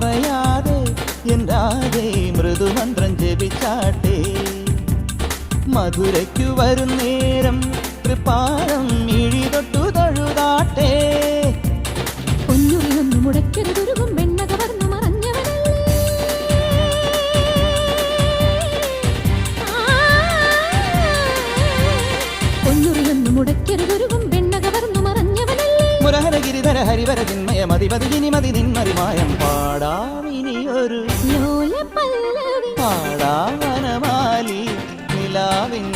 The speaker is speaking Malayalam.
പറയാതെ എന്താതെ മൃദുമന്ത്രം ജപിച്ചാട്ടെ മധുരയ്ക്കു വരും നേരം തൃപ്പാദം മിഴി തൊട്ടു തൊഴുതാട്ടെ പൊന്നുറിയൊന്നു മുടക്കരുതൊരുകും വെണ്ണ കവർന്നു മറഞ്ഞവനല്ലേ പൊന്നുറിയൊന്നു മുടക്കരുതൊരുകും വെണ്ണ കവർന്നു മറഞ്ഞവനല്ലേ മുരഹരഗിരിധര ഹരിവര ചിന്മയ മതിമതിനി മതി നിന്മറിമായം പാടാമിനിയൊരു ലോല പല്ലവി പാടാവനമാലി നിലാവിൻ